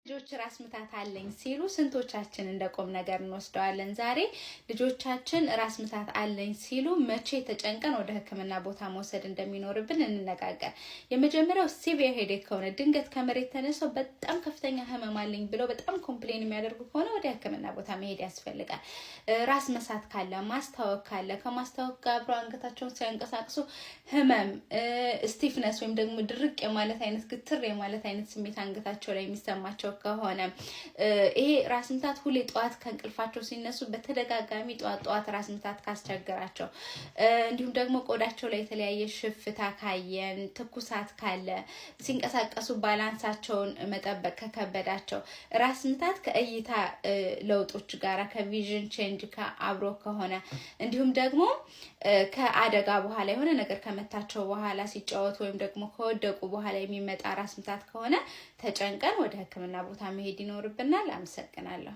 ልጆች ራስ ምታት አለኝ ሲሉ ስንቶቻችን እንደቆም ነገር እንወስደዋለን? ዛሬ ልጆቻችን ራስ ምታት አለኝ ሲሉ መቼ ተጨንቀን ወደ ሕክምና ቦታ መውሰድ እንደሚኖርብን እንነጋገር። የመጀመሪያው ሲቪር ሄዴክ ከሆነ ድንገት ከመሬት ተነስተው በጣም ከፍተኛ ህመም አለኝ ብለው በጣም ኮምፕሌን የሚያደርጉ ከሆነ ወደ ሕክምና ቦታ መሄድ ያስፈልጋል። ራስ መሳት ካለ፣ ማስታወክ ካለ፣ ከማስታወክ ጋር አብረው አንገታቸውን ሲያንቀሳቅሱ ህመም፣ ስቲፍነስ ወይም ደግሞ ድርቅ የማለት አይነት ግትር የማለት አይነት ስሜት አንገታቸው ላይ የሚሰማቸው ከሆነ ይሄ ራስ ምታት ሁሌ ጠዋት ከእንቅልፋቸው ሲነሱ በተደጋጋሚ ጠዋት ራስ ምታት ካስቸገራቸው፣ እንዲሁም ደግሞ ቆዳቸው ላይ የተለያየ ሽፍታ ካየን፣ ትኩሳት ካለ፣ ሲንቀሳቀሱ ባላንሳቸውን መጠበቅ ከከበዳቸው፣ ራስ ምታት ከእይታ ለውጦች ጋር ከቪዥን ቼንጅ አብሮ ከሆነ፣ እንዲሁም ደግሞ ከአደጋ በኋላ የሆነ ነገር ከመታቸው በኋላ ሲጫወቱ ወይም ደግሞ ከወደቁ በኋላ የሚመጣ ራስ ምታት ከሆነ ተጨንቀን ወደ ሕክምና ቦታ መሄድ ይኖርብናል። አመሰግናለሁ።